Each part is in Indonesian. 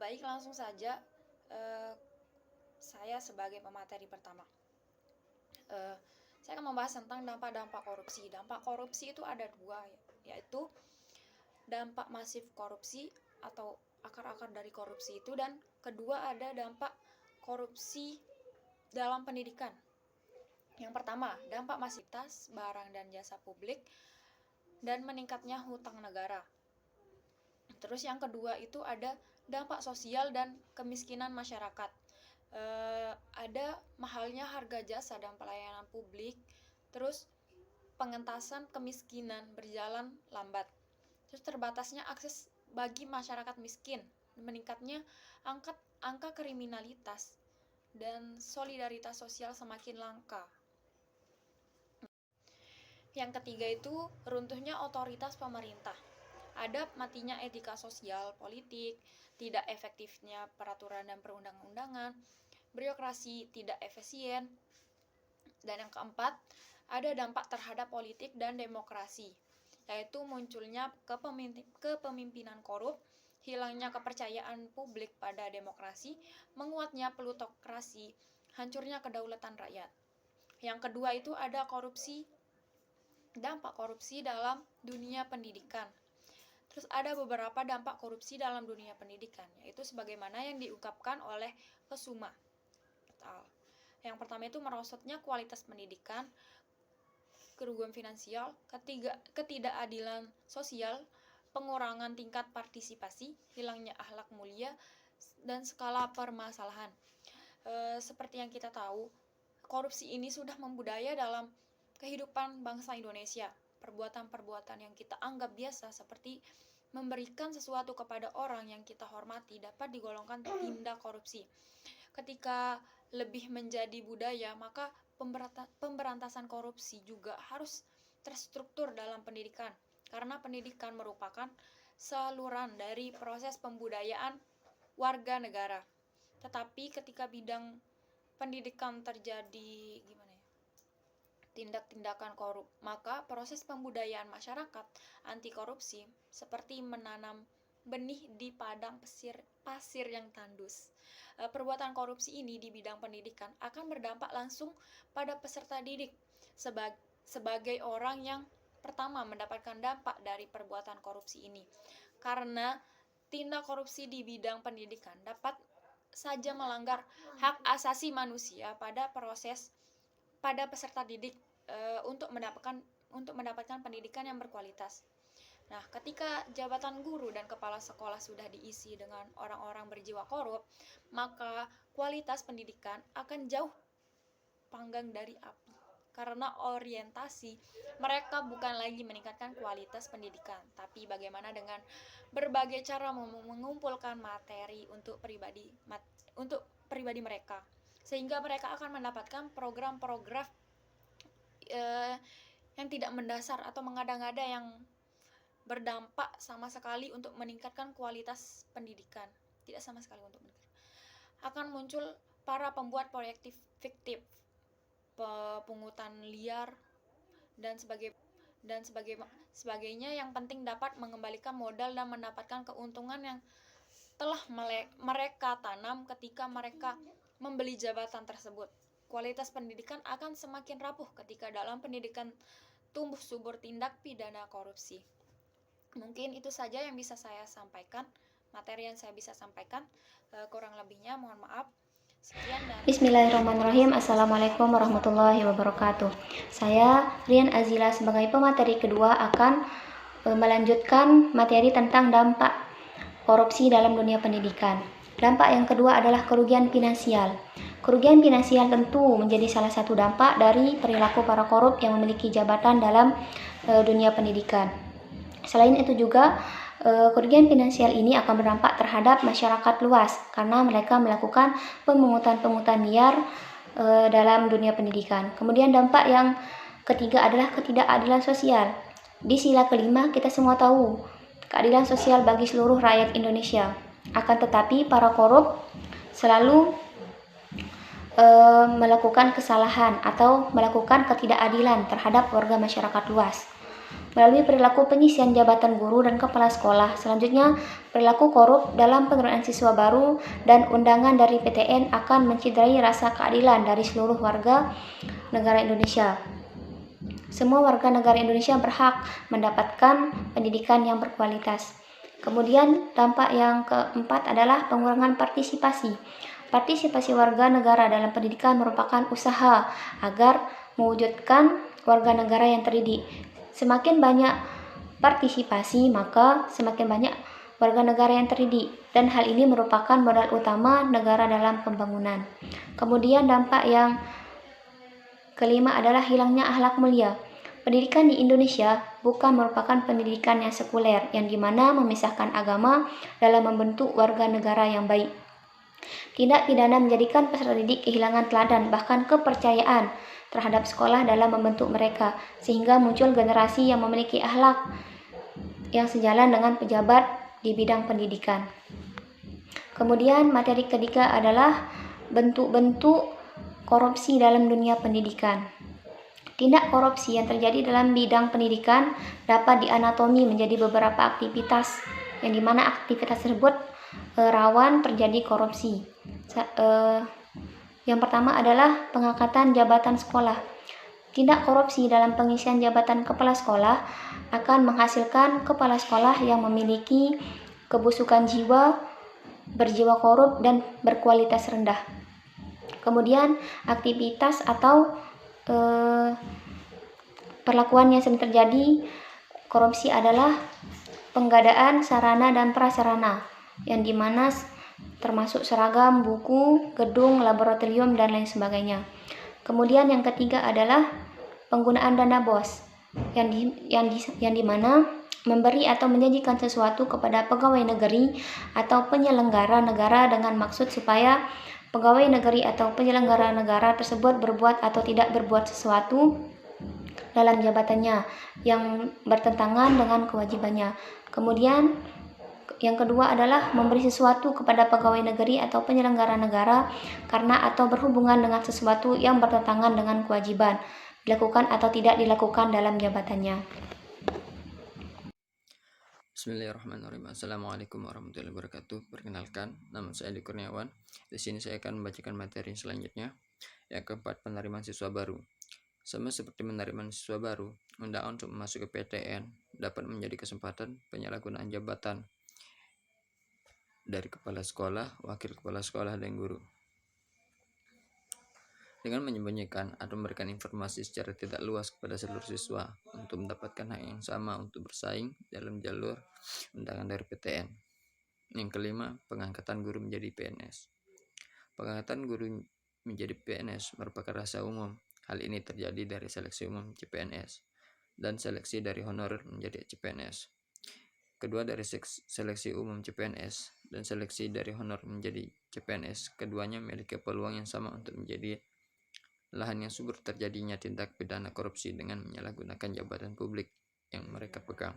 Baik, langsung saja. Saya sebagai pemateri pertama, saya akan membahas tentang dampak-dampak korupsi. Dampak korupsi itu ada dua, yaitu dampak masif korupsi atau akar-akar dari korupsi itu, dan kedua ada dampak korupsi dalam pendidikan. Yang pertama, dampak masivitas barang dan jasa publik dan meningkatnya hutang negara. Terus yang kedua itu ada dampak sosial dan kemiskinan masyarakat. Ada mahalnya harga jasa dan pelayanan publik, terus pengentasan kemiskinan berjalan lambat, terus terbatasnya akses bagi masyarakat miskin, meningkatnya angka kriminalitas, dan solidaritas sosial semakin langka. Yang ketiga itu runtuhnya otoritas pemerintah. Ada matinya etika sosial, politik, tidak efektifnya peraturan dan perundang-undangan, birokrasi tidak efisien, dan yang keempat, ada dampak terhadap politik dan demokrasi, yaitu munculnya kepemimpinan korup, hilangnya kepercayaan publik pada demokrasi, menguatnya plutokrasi, hancurnya kedaulatan rakyat. Yang kedua itu ada dampak korupsi dalam dunia pendidikan. Terus ada beberapa dampak korupsi dalam dunia pendidikan, yaitu sebagaimana yang diungkapkan oleh Kesuma. Yang pertama itu merosotnya kualitas pendidikan, kerugian finansial, ketidakadilan sosial, pengurangan tingkat partisipasi, hilangnya akhlak mulia, dan skala permasalahan. Seperti yang kita tahu, korupsi ini sudah membudaya dalam kehidupan bangsa Indonesia. Perbuatan-perbuatan yang kita anggap biasa seperti memberikan sesuatu kepada orang yang kita hormati dapat digolongkan tindak korupsi. Ketika lebih menjadi budaya, maka pemberantasan korupsi juga harus terstruktur dalam pendidikan, karena pendidikan merupakan saluran dari proses pembudayaan warga negara. Tetapi ketika bidang pendidikan terjadi tindak-tindakan korup, maka proses pembudayaan masyarakat anti korupsi seperti menanam benih di padang pasir yang tandus. Perbuatan korupsi ini di bidang pendidikan akan berdampak langsung pada peserta didik sebagai orang yang pertama mendapatkan dampak dari perbuatan korupsi ini. Karena tindak korupsi di bidang pendidikan dapat saja melanggar hak asasi manusia pada peserta didik untuk mendapatkan pendidikan yang berkualitas. Nah, ketika jabatan guru dan kepala sekolah sudah diisi dengan orang-orang berjiwa korup, maka kualitas pendidikan akan jauh panggang dari api. Karena orientasi mereka bukan lagi meningkatkan kualitas pendidikan, tapi bagaimana dengan berbagai cara mengumpulkan materi untuk pribadi mereka, sehingga mereka akan mendapatkan program-program yang tidak mendasar atau mengada-ngada yang berdampak sama sekali untuk meningkatkan kualitas pendidikan. Tidak sama sekali untuk meningkatkan. Akan muncul para pembuat proyek fiktif, pungutan liar, dan sebagainya yang penting dapat mengembalikan modal dan mendapatkan keuntungan yang telah mereka tanam ketika mereka membeli jabatan tersebut. Kualitas pendidikan akan semakin rapuh ketika dalam pendidikan tumbuh subur tindak pidana korupsi. Mungkin itu saja yang bisa saya sampaikan, materi yang saya bisa sampaikan. Kurang lebihnya mohon maaf. Sekian dan Bismillahirrahmanirrahim. Assalamualaikum warahmatullahi wabarakatuh. Saya Rian Azila sebagai pemateri kedua akan melanjutkan materi tentang dampak korupsi dalam dunia pendidikan. Dampak yang kedua adalah kerugian finansial. Kerugian finansial tentu menjadi salah satu dampak dari perilaku para korup yang memiliki jabatan dalam dunia pendidikan. Selain itu juga kerugian finansial ini akan berdampak terhadap masyarakat luas karena mereka melakukan pemungutan liar dalam dunia pendidikan. Kemudian dampak yang ketiga adalah ketidakadilan sosial. Di sila kelima kita semua tahu keadilan sosial bagi seluruh rakyat Indonesia. Akan tetapi para korup selalu melakukan kesalahan atau melakukan ketidakadilan terhadap warga masyarakat luas. melalui perilaku pengisian jabatan guru dan kepala sekolah. Selanjutnya, perilaku korup dalam penerimaan siswa baru dan undangan dari PTN akan menciderai rasa keadilan dari seluruh warga negara Indonesia. Semua warga negara Indonesia berhak mendapatkan pendidikan yang berkualitas. Kemudian dampak yang keempat adalah pengurangan partisipasi. Partisipasi warga negara dalam pendidikan merupakan usaha agar mewujudkan warga negara yang terdidik. Semakin banyak partisipasi, maka semakin banyak warga negara yang terdidik, dan hal ini merupakan modal utama negara dalam pembangunan. Kemudian dampak yang kelima adalah hilangnya akhlak mulia. Pendidikan di Indonesia bukan merupakan pendidikan yang sekuler, yang dimana memisahkan agama dalam membentuk warga negara yang baik. Tindak pidana menjadikan peserta didik kehilangan teladan, bahkan kepercayaan terhadap sekolah dalam membentuk mereka, sehingga muncul generasi yang memiliki akhlak yang sejalan dengan pejabat di bidang pendidikan. Kemudian materi ketiga adalah bentuk-bentuk korupsi dalam dunia pendidikan. Tindak korupsi yang terjadi dalam bidang pendidikan dapat dianatomi menjadi beberapa aktivitas, yang dimana aktivitas tersebut rawan terjadi korupsi. Yang pertama adalah pengangkatan jabatan sekolah. Tindak korupsi dalam pengisian jabatan kepala sekolah akan menghasilkan kepala sekolah yang memiliki kebusukan jiwa, berjiwa korup, dan berkualitas rendah. Kemudian aktivitas atau perlakuan yang sering terjadi korupsi adalah penggadaan sarana dan prasarana, yang dimana termasuk seragam, buku, gedung, laboratorium, dan lain sebagainya. Kemudian yang ketiga adalah penggunaan dana BOS, yang dimana memberi atau menjanjikan sesuatu kepada pegawai negeri atau penyelenggara negara dengan maksud supaya pegawai negeri atau penyelenggara negara tersebut berbuat atau tidak berbuat sesuatu dalam jabatannya yang bertentangan dengan kewajibannya. Kemudian yang kedua adalah memberi sesuatu kepada pegawai negeri atau penyelenggara negara karena atau berhubungan dengan sesuatu yang bertentangan dengan kewajiban, dilakukan atau tidak dilakukan dalam jabatannya. Bismillahirrahmanirrahim. Assalamualaikum warahmatullahi wabarakatuh. Perkenalkan, nama saya Edi Kurniawan. Di sini saya akan membacakan materi selanjutnya. Yang keempat, penerimaan siswa baru. Sama seperti penerimaan siswa baru, undangan untuk masuk ke PTN dapat menjadi kesempatan penyalahgunaan jabatan dari kepala sekolah, wakil kepala sekolah, dan guru. Dengan menyembunyikan atau memberikan informasi secara tidak luas kepada seluruh siswa untuk mendapatkan hak yang sama untuk bersaing dalam jalur undangan dari PTN. Yang kelima, pengangkatan guru menjadi PNS. Pengangkatan guru menjadi PNS merupakan rahasia umum. Hal ini terjadi dari seleksi umum CPNS dan seleksi dari honorer menjadi CPNS. Kedua dari seleksi umum CPNS dan seleksi dari honor menjadi CPNS, keduanya memiliki peluang yang sama untuk menjadi lahan yang subur terjadinya tindak pidana korupsi dengan menyalahgunakan jabatan publik yang mereka pegang.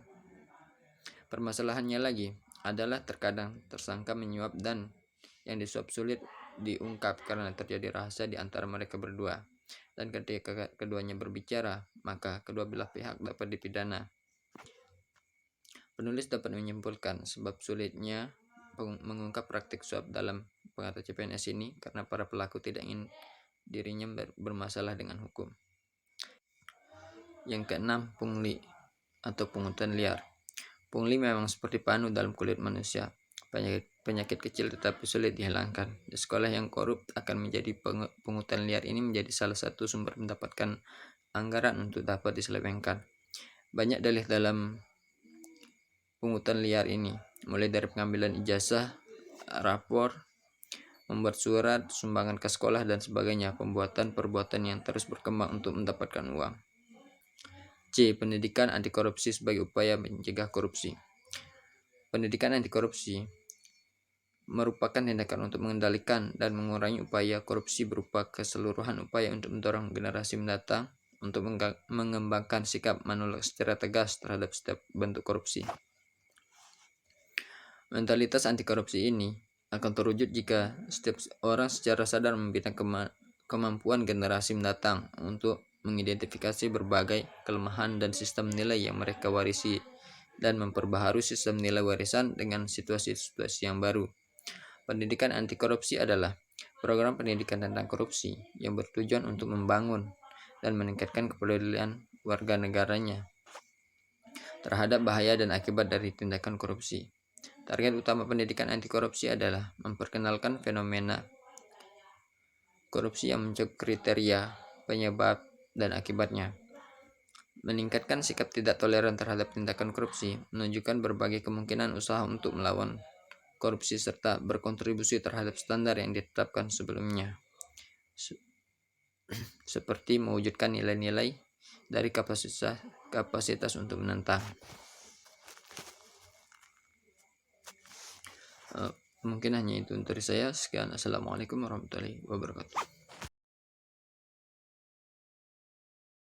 Permasalahannya lagi adalah terkadang tersangka menyuap dan yang disuap sulit diungkap karena terjadi rahasia di antara mereka berdua. Dan ketika keduanya berbicara, maka kedua belah pihak dapat dipidana. Penulis dapat menyimpulkan sebab sulitnya mengungkap praktik suap dalam pengata CPNS ini karena para pelaku tidak ingin dirinya bermasalah dengan hukum. Yang keenam, pungli atau pungutan liar. Pungli memang seperti panu dalam kulit manusia. Penyakit kecil tetapi sulit dihilangkan. Di sekolah yang korup akan menjadi pungutan liar ini menjadi salah satu sumber mendapatkan anggaran untuk dapat diselewengkan. Banyak dalih dalam pungutan liar ini, mulai dari pengambilan ijazah, rapor, membuat surat, sumbangan ke sekolah, dan sebagainya. Perbuatan yang terus berkembang untuk mendapatkan uang. C. Pendidikan anti korupsi sebagai upaya mencegah korupsi. Pendidikan anti korupsi merupakan tindakan untuk mengendalikan dan mengurangi upaya korupsi berupa keseluruhan upaya untuk mendorong generasi mendatang untuk mengembangkan sikap menolak secara tegas terhadap setiap bentuk korupsi. Mentalitas anti korupsi ini akan terwujud jika setiap orang secara sadar membina kemampuan generasi mendatang untuk mengidentifikasi berbagai kelemahan dan sistem nilai yang mereka warisi, dan memperbaharui sistem nilai warisan dengan situasi-situasi yang baru. Pendidikan anti korupsi adalah program pendidikan tentang korupsi yang bertujuan untuk membangun dan meningkatkan kepedulian warga negaranya terhadap bahaya dan akibat dari tindakan korupsi. Target utama pendidikan anti korupsi adalah memperkenalkan fenomena korupsi yang mencakup kriteria, penyebab, dan akibatnya, meningkatkan sikap tidak toleran terhadap tindakan korupsi, menunjukkan berbagai kemungkinan usaha untuk melawan korupsi, serta berkontribusi terhadap standar yang ditetapkan sebelumnya, seperti mewujudkan nilai-nilai dari kapasitas untuk menentang. Mungkin hanya itu dari saya. Sekian. Assalamualaikum warahmatullahi wabarakatuh.